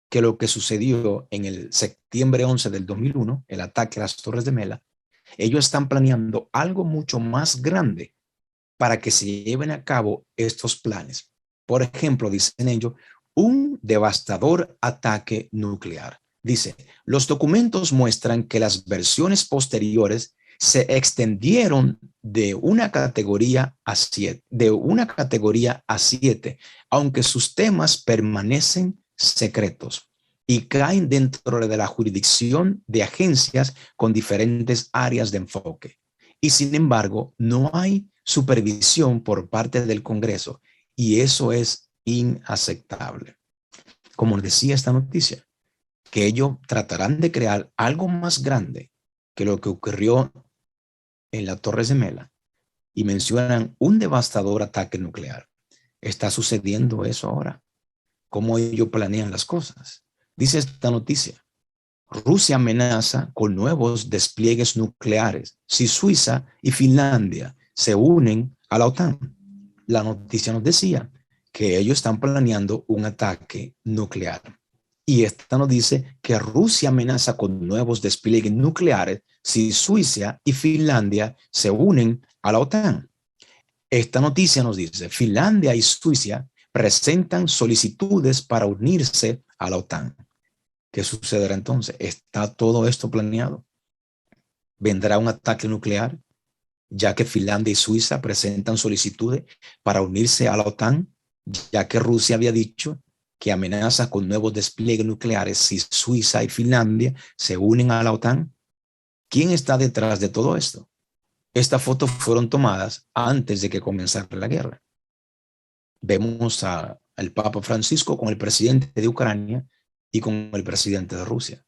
que lo que sucedió en el septiembre 11 del 2001, el ataque a las Torres de Mela, ellos están planeando algo mucho más grande para que se lleven a cabo estos planes. Por ejemplo, dicen ellos, un devastador ataque nuclear. Dice, los documentos muestran que las versiones posteriores se extendieron de una categoría a 7, aunque sus temas permanecen secretos y caen dentro de la jurisdicción de agencias con diferentes áreas de enfoque. Y sin embargo, no hay supervisión por parte del Congreso y eso es inaceptable. Como decía esta noticia, que ellos tratarán de crear algo más grande que lo que ocurrió en las Torres de Mela y mencionan un devastador ataque nuclear. Está sucediendo eso ahora. ¿Cómo ellos planean las cosas? Dice esta noticia, Rusia amenaza con nuevos despliegues nucleares si Suiza y Finlandia se unen a la OTAN. La noticia nos decía que ellos están planeando un ataque nuclear. Y esta nos dice que Rusia amenaza con nuevos despliegues nucleares si Suiza y Finlandia se unen a la OTAN. Esta noticia nos dice, Finlandia y Suiza presentan solicitudes para unirse a la OTAN. ¿Qué sucederá entonces? ¿Está todo esto planeado? ¿Vendrá un ataque nuclear? Ya que Finlandia y Suiza presentan solicitudes para unirse a la OTAN, ya que Rusia había dicho que amenaza con nuevos despliegues nucleares si Suiza y Finlandia se unen a la OTAN? ¿Quién está detrás de todo esto? Estas fotos fueron tomadas antes de que comenzara la guerra. Vemos al Papa Francisco con el presidente de Ucrania y con el presidente de Rusia.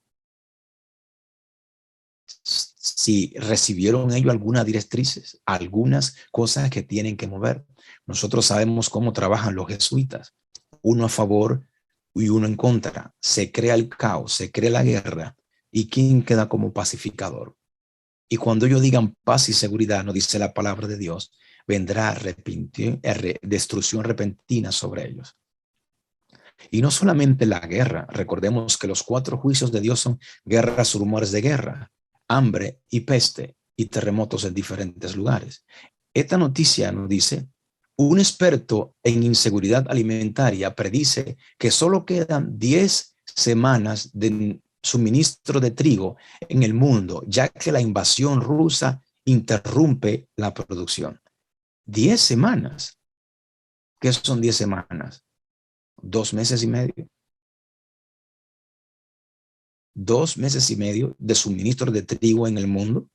Si recibieron ellos algunas directrices, algunas cosas que tienen que mover. Nosotros sabemos cómo trabajan los jesuitas, uno a favor y uno en contra. Se crea el caos, se crea la guerra, y ¿quién queda como pacificador? Y cuando ellos digan paz y seguridad, nos dice la palabra de Dios, vendrá destrucción repentina sobre ellos. Y no solamente la guerra, recordemos que los 4 juicios de Dios son guerras, rumores de guerra, hambre y peste y terremotos en diferentes lugares. Esta noticia nos dice, un experto en inseguridad alimentaria predice que solo quedan 10 semanas de suministro de trigo en el mundo, ya que la invasión rusa interrumpe la producción. 10 semanas. ¿Qué son 10 semanas? 2 meses y medio. 2 meses y medio de suministro de trigo en el mundo.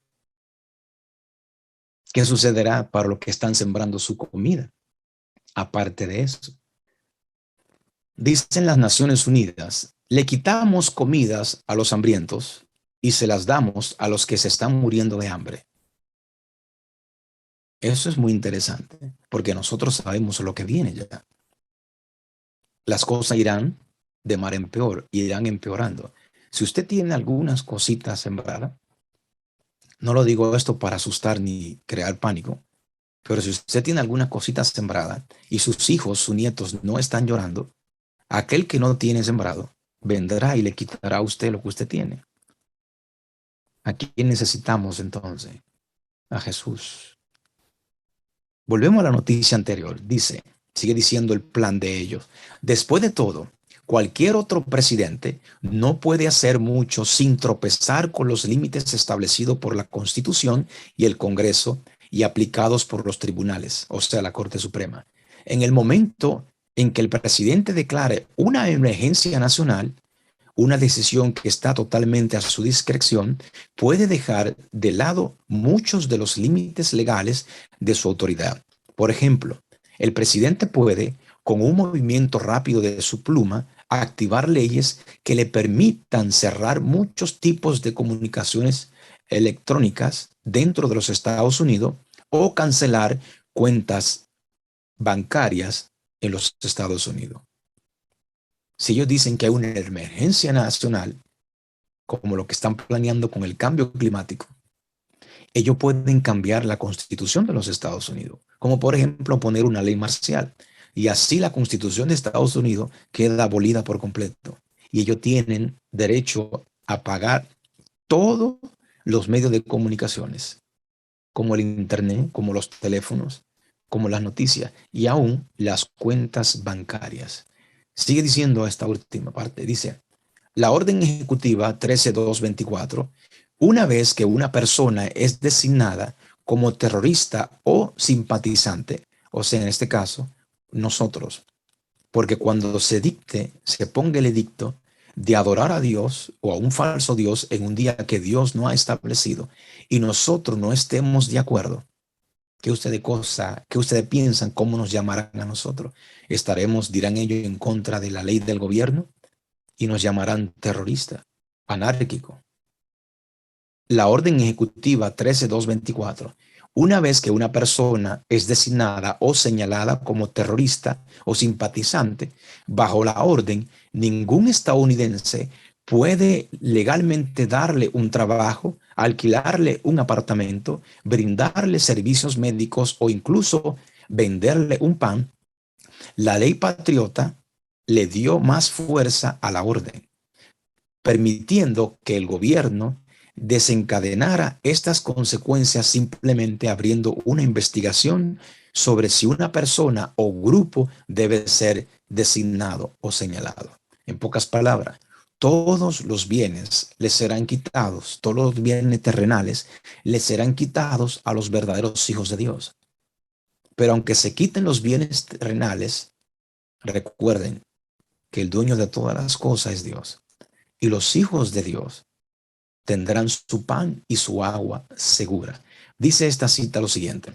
¿Qué sucederá para los que están sembrando su comida? Aparte de eso, dicen las Naciones Unidas, le quitamos comidas a los hambrientos y se las damos a los que se están muriendo de hambre. Eso es muy interesante, porque nosotros sabemos lo que viene ya. Las cosas irán de mar en peor, irán empeorando. Si usted tiene algunas cositas sembradas, no lo digo esto para asustar ni crear pánico, pero si usted tiene alguna cosita sembrada y sus hijos, sus nietos no están llorando, aquel que no tiene sembrado vendrá y le quitará a usted lo que usted tiene. ¿A quién necesitamos entonces? A Jesús. Volvemos a la noticia anterior. Dice, sigue diciendo el plan de ellos. Después de todo, cualquier otro presidente no puede hacer mucho sin tropezar con los límites establecidos por la Constitución y el Congreso y aplicados por los tribunales, o sea, la Corte Suprema. En el momento en que el presidente declare una emergencia nacional, una decisión que está totalmente a su discreción, puede dejar de lado muchos de los límites legales de su autoridad. Por ejemplo, el presidente puede, con un movimiento rápido de su pluma, activar leyes que le permitan cerrar muchos tipos de comunicaciones electrónicas dentro de los Estados Unidos o cancelar cuentas bancarias en los Estados Unidos. Si ellos dicen que hay una emergencia nacional, como lo que están planeando con el cambio climático, ellos pueden cambiar la constitución de los Estados Unidos, como por ejemplo poner una ley marcial, y así la constitución de Estados Unidos queda abolida por completo. Y ellos tienen derecho a pagar todos los medios de comunicaciones, como el internet, como los teléfonos, como las noticias y aún las cuentas bancarias. Sigue diciendo esta última parte, dice, la orden ejecutiva 13224, una vez que una persona es designada como terrorista o simpatizante, o sea, en este caso, nosotros, porque cuando se ponga el edicto de adorar a Dios o a un falso Dios en un día que Dios no ha establecido y nosotros no estemos de acuerdo, ¿qué ustedes piensan? ¿Cómo nos llamarán a nosotros? ¿Estaremos, dirán ellos, en contra de la ley del gobierno y nos llamarán terrorista, anárquico? La orden ejecutiva 13224, una vez que una persona es designada o señalada como terrorista o simpatizante, bajo la orden, ningún estadounidense puede legalmente darle un trabajo, alquilarle un apartamento, brindarle servicios médicos o incluso venderle un pan. La ley patriota le dio más fuerza a la orden, permitiendo que el gobierno desencadenara estas consecuencias simplemente abriendo una investigación sobre si una persona o grupo debe ser designado o señalado. En pocas palabras, todos los bienes les serán quitados, todos los bienes terrenales les serán quitados a los verdaderos hijos de Dios. Pero aunque se quiten los bienes terrenales, recuerden, que el dueño de todas las cosas es Dios. Y los hijos de Dios tendrán su pan y su agua segura. Dice esta cita lo siguiente: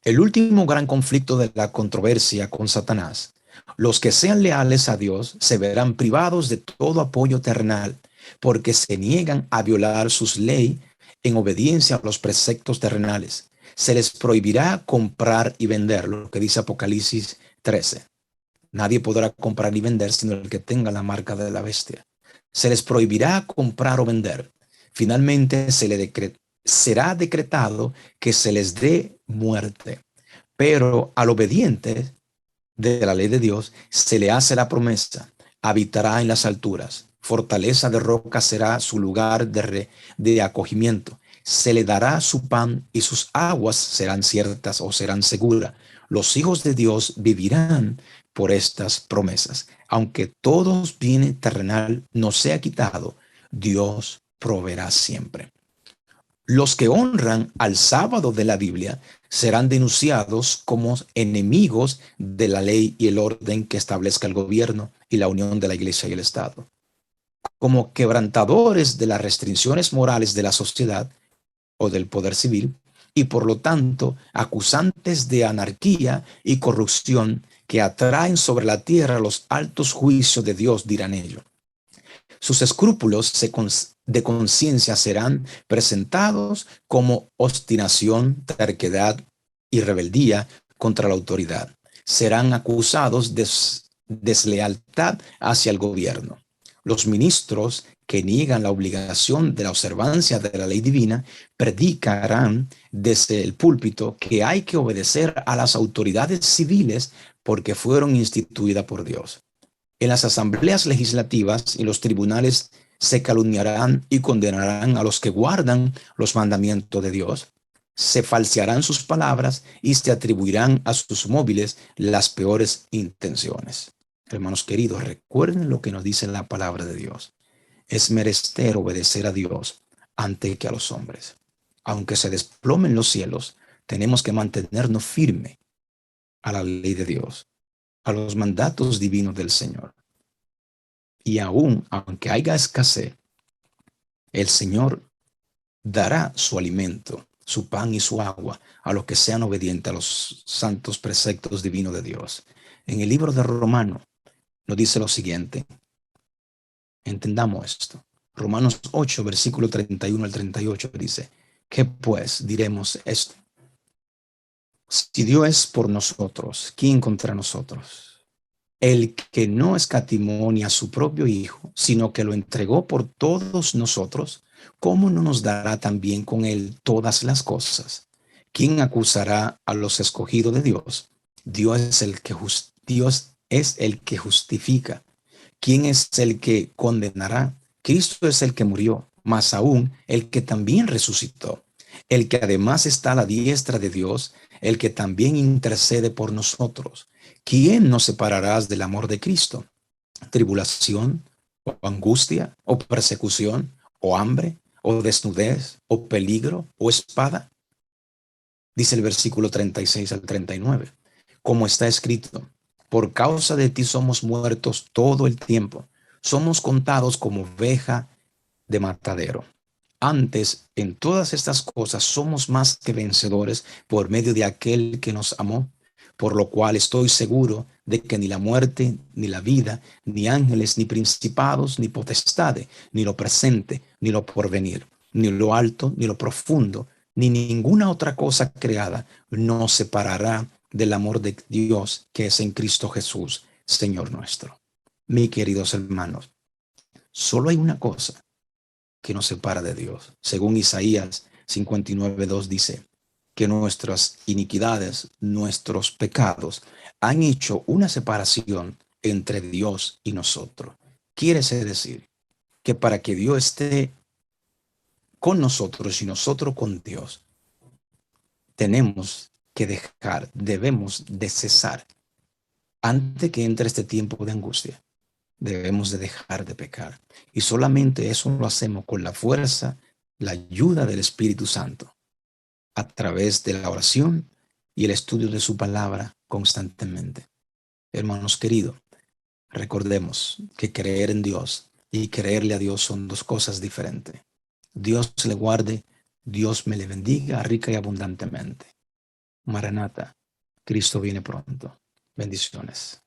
el último gran conflicto de la controversia con Satanás: los que sean leales a Dios se verán privados de todo apoyo terrenal, porque se niegan a violar sus leyes en obediencia a los preceptos terrenales. Se les prohibirá comprar y vender, lo que dice Apocalipsis 13. Nadie podrá comprar ni vender sino el que tenga la marca de la bestia. Se les prohibirá comprar o vender. Finalmente será decretado que se les dé muerte. Pero al obediente de la ley de Dios se le hace la promesa: habitará en las alturas, fortaleza de roca será su lugar de acogimiento. Se le dará su pan y sus aguas serán ciertas o serán seguras. Los hijos de Dios vivirán por estas promesas. Aunque todo bien terrenal no sea quitado, Dios proveerá siempre. Los que honran al sábado de la Biblia serán denunciados como enemigos de la ley y el orden que establezca el gobierno y la unión de la iglesia y el Estado, como quebrantadores de las restricciones morales de la sociedad o del poder civil, y por lo tanto acusantes de anarquía y corrupción que atraen sobre la tierra los altos juicios de Dios, dirán ellos. Sus escrúpulos de conciencia serán presentados como obstinación, terquedad y rebeldía contra la autoridad. Serán acusados de deslealtad hacia el gobierno. Los ministros que niegan la obligación de la observancia de la ley divina predicarán desde el púlpito que hay que obedecer a las autoridades civiles porque fueron instituidas por Dios. En las asambleas legislativas y los tribunales se calumniarán y condenarán a los que guardan los mandamientos de Dios. Se falsearán sus palabras y se atribuirán a sus móviles las peores intenciones. Hermanos queridos, recuerden lo que nos dice la palabra de Dios. Es menester obedecer a Dios antes que a los hombres. Aunque se desplomen los cielos, tenemos que mantenernos firmes a la ley de Dios, a los mandatos divinos del Señor. Y aún, aunque haya escasez, el Señor dará su alimento, su pan y su agua a los que sean obedientes a los santos preceptos divinos de Dios. En el libro de Romanos nos dice lo siguiente. Entendamos esto. Romanos 8, versículo 31 al 38 dice: ¿qué pues diremos esto? Si Dios es por nosotros, ¿quién contra nosotros? El que no escatimó ni a su propio Hijo, sino que lo entregó por todos nosotros, ¿cómo no nos dará también con él todas las cosas? ¿Quién acusará a los escogidos de Dios? Dios es el que justifica. ¿Quién es el que condenará? Cristo es el que murió, más aún el que también resucitó, el que además está a la diestra de Dios, el que también intercede por nosotros. ¿Quién nos separará del amor de Cristo? ¿Tribulación, o angustia, o persecución, o hambre, o desnudez, o peligro, o espada? Dice el versículo 36 al 39. Como está escrito: por causa de ti somos muertos todo el tiempo, somos contados como oveja de matadero. Antes, en todas estas cosas somos más que vencedores por medio de aquel que nos amó, por lo cual estoy seguro de que ni la muerte, ni la vida, ni ángeles, ni principados, ni potestades, ni lo presente, ni lo porvenir, ni lo alto, ni lo profundo, ni ninguna otra cosa creada nos separará del amor de Dios que es en Cristo Jesús, Señor nuestro. Mis queridos hermanos, solo hay una cosa que nos separa de Dios. Según Isaías 59:2 dice que nuestras iniquidades, nuestros pecados han hecho una separación entre Dios y nosotros. Quiere decir que para que Dios esté con nosotros y nosotros con Dios, debemos de cesar antes que entre este tiempo de angustia. Debemos de dejar de pecar. Y solamente eso lo hacemos con la fuerza, la ayuda del Espíritu Santo, a través de la oración y el estudio de su palabra constantemente. Hermanos queridos, Recordemos que creer en Dios y creerle a Dios son dos cosas diferentes. Dios le guarde, Dios me le bendiga rica y abundantemente. Maranata, Cristo viene pronto. Bendiciones.